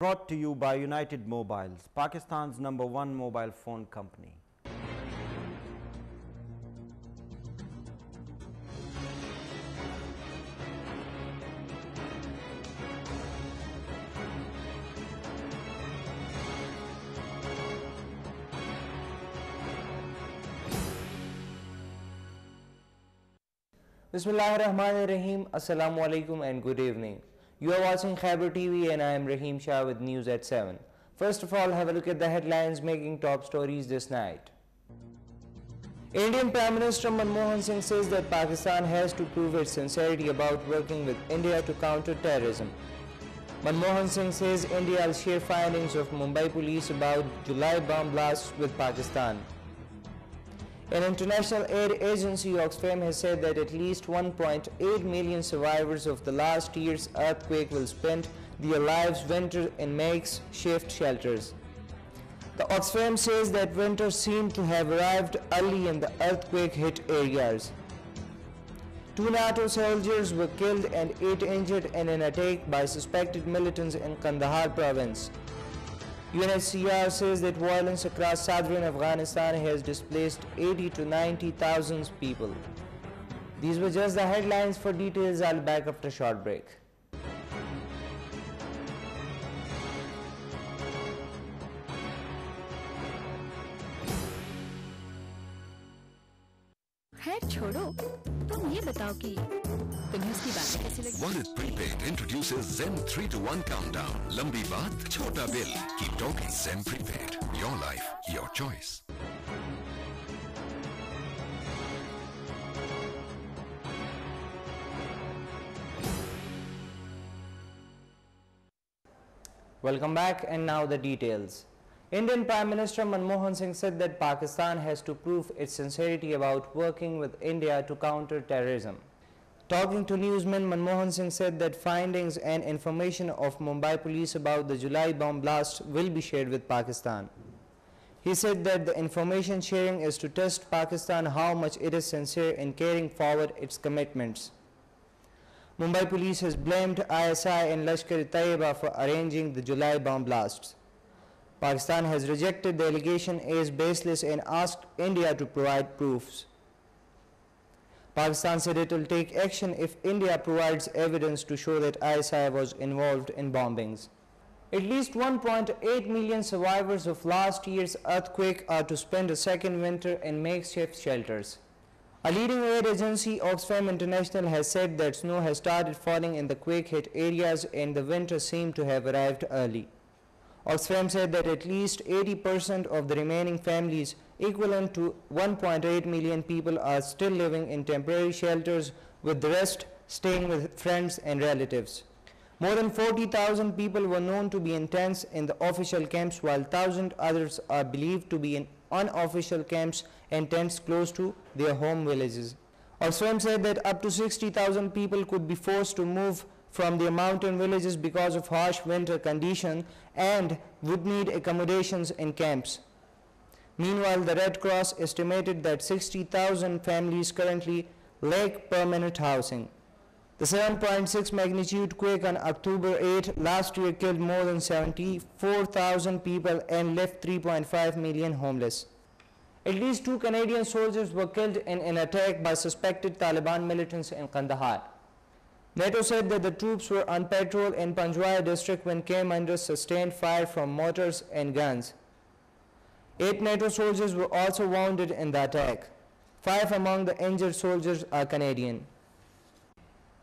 brought to you by United Mobiles, Pakistan's #1 mobile phone company. Bismillahirrahmanirrahim. Assalamu alaikum and good evening. You are watching Khyber TV and I am Rahim Shah with news at 7. First of all, have a look at the headlines making top stories this night. Indian Prime Minister Manmohan Singh says that Pakistan has to prove its sincerity about working with India to counter terrorism. Manmohan Singh says India will share findings of Mumbai police about July bomb blasts with Pakistan. An international aid agency, Oxfam, has said that at least 1.8 million survivors of the last year's earthquake will spend their lives winter in makeshift shelters. The Oxfam says that winter seemed to have arrived early in the earthquake-hit areas. 2 NATO soldiers were killed and 8 injured in an attack by suspected militants in Kandahar province. UNHCR says that violence across southern Afghanistan has displaced 80 to 90,000 people. These were just the headlines. For details, I'll be back after a short break. खैर छोड़ो, तुम ये बताओ कि तुम्हें उसकी बातें कैसी लगी? Wallet Prepaid introduces Zen 3-to-1 countdown. Lambi baat, chota bill. Keep talking. Zen Prepaid. Your life, your choice. Welcome back, and now the details. Indian Prime Minister Manmohan Singh said that Pakistan has to prove its sincerity about working with India to counter terrorism. Talking to newsmen, Manmohan Singh said that findings and information of Mumbai police about the July bomb blast will be shared with Pakistan. He said that the information sharing is to test Pakistan how much it is sincere in carrying forward its commitments. Mumbai police has blamed ISI and Lashkar-e-Taiba for arranging the July bomb blasts. Pakistan has rejected the allegation as baseless and asked India to provide proofs. Pakistan said it will take action if India provides evidence to show that ISI was involved in bombings. At least 1.8 million survivors of last year's earthquake are to spend a second winter in makeshift shelters. A leading aid agency, Oxfam International, has said that snow has started falling in the quake-hit areas and the winter seemed to have arrived early. Oxfam said that at least 80% of the remaining families, equivalent to 1.8 million people, are still living in temporary shelters, with the rest staying with friends and relatives. More than 40,000 people were known to be in tents in the official camps, while 1,000 others are believed to be in unofficial camps and tents close to their home villages. Oxfam said that up to 60,000 people could be forced to move from their mountain villages because of harsh winter conditions and would need accommodations in camps. Meanwhile, the Red Cross estimated that 60,000 families currently lack permanent housing. The 7.6 magnitude quake on October 8 last year killed more than 74,000 people and left 3.5 million homeless. At least 2 Canadian soldiers were killed in an attack by suspected Taliban militants in Kandahar. NATO said that the troops were on patrol in Panjwai district when came under sustained fire from mortars and guns. 8 NATO soldiers were also wounded in the attack. 5 among the injured soldiers are Canadian.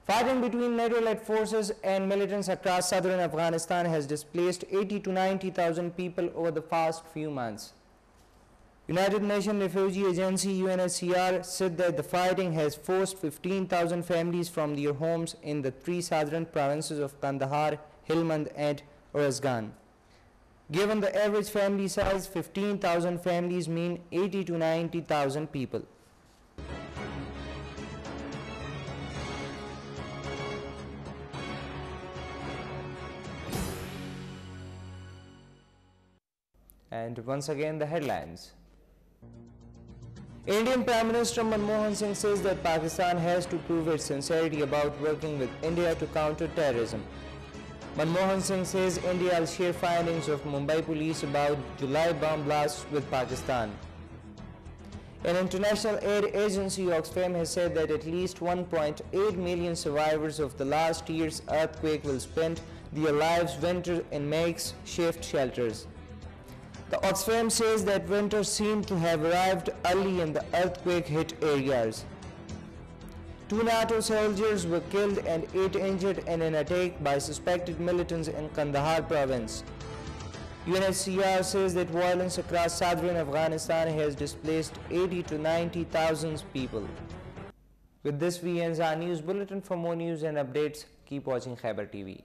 Fighting between NATO-led forces and militants across southern Afghanistan has displaced 80 to 90,000 people over the past few months. United Nations Refugee Agency UNHCR said that the fighting has forced 15,000 families from their homes in the 3 southern provinces of Kandahar, Helmand and Uruzgan. Given the average family size, 15,000 families mean 80 to 90,000 people. And once again, the headlines. Indian Prime Minister Manmohan Singh says that Pakistan has to prove its sincerity about working with India to counter terrorism. Manmohan Singh says India will share findings of Mumbai police about July bomb blasts with Pakistan. An international aid agency, Oxfam, has said that at least 1.8 million survivors of the last year's earthquake will spend their lives winter in makeshift shelters. The Oxfam says that winter seemed to have arrived early in the earthquake-hit areas. 2 NATO soldiers were killed and 8 injured in an attack by suspected militants in Kandahar province. UNHCR says that violence across southern Afghanistan has displaced 80 to 90,000 people. With this, we end our news bulletin. For more news and updates, keep watching Khyber TV.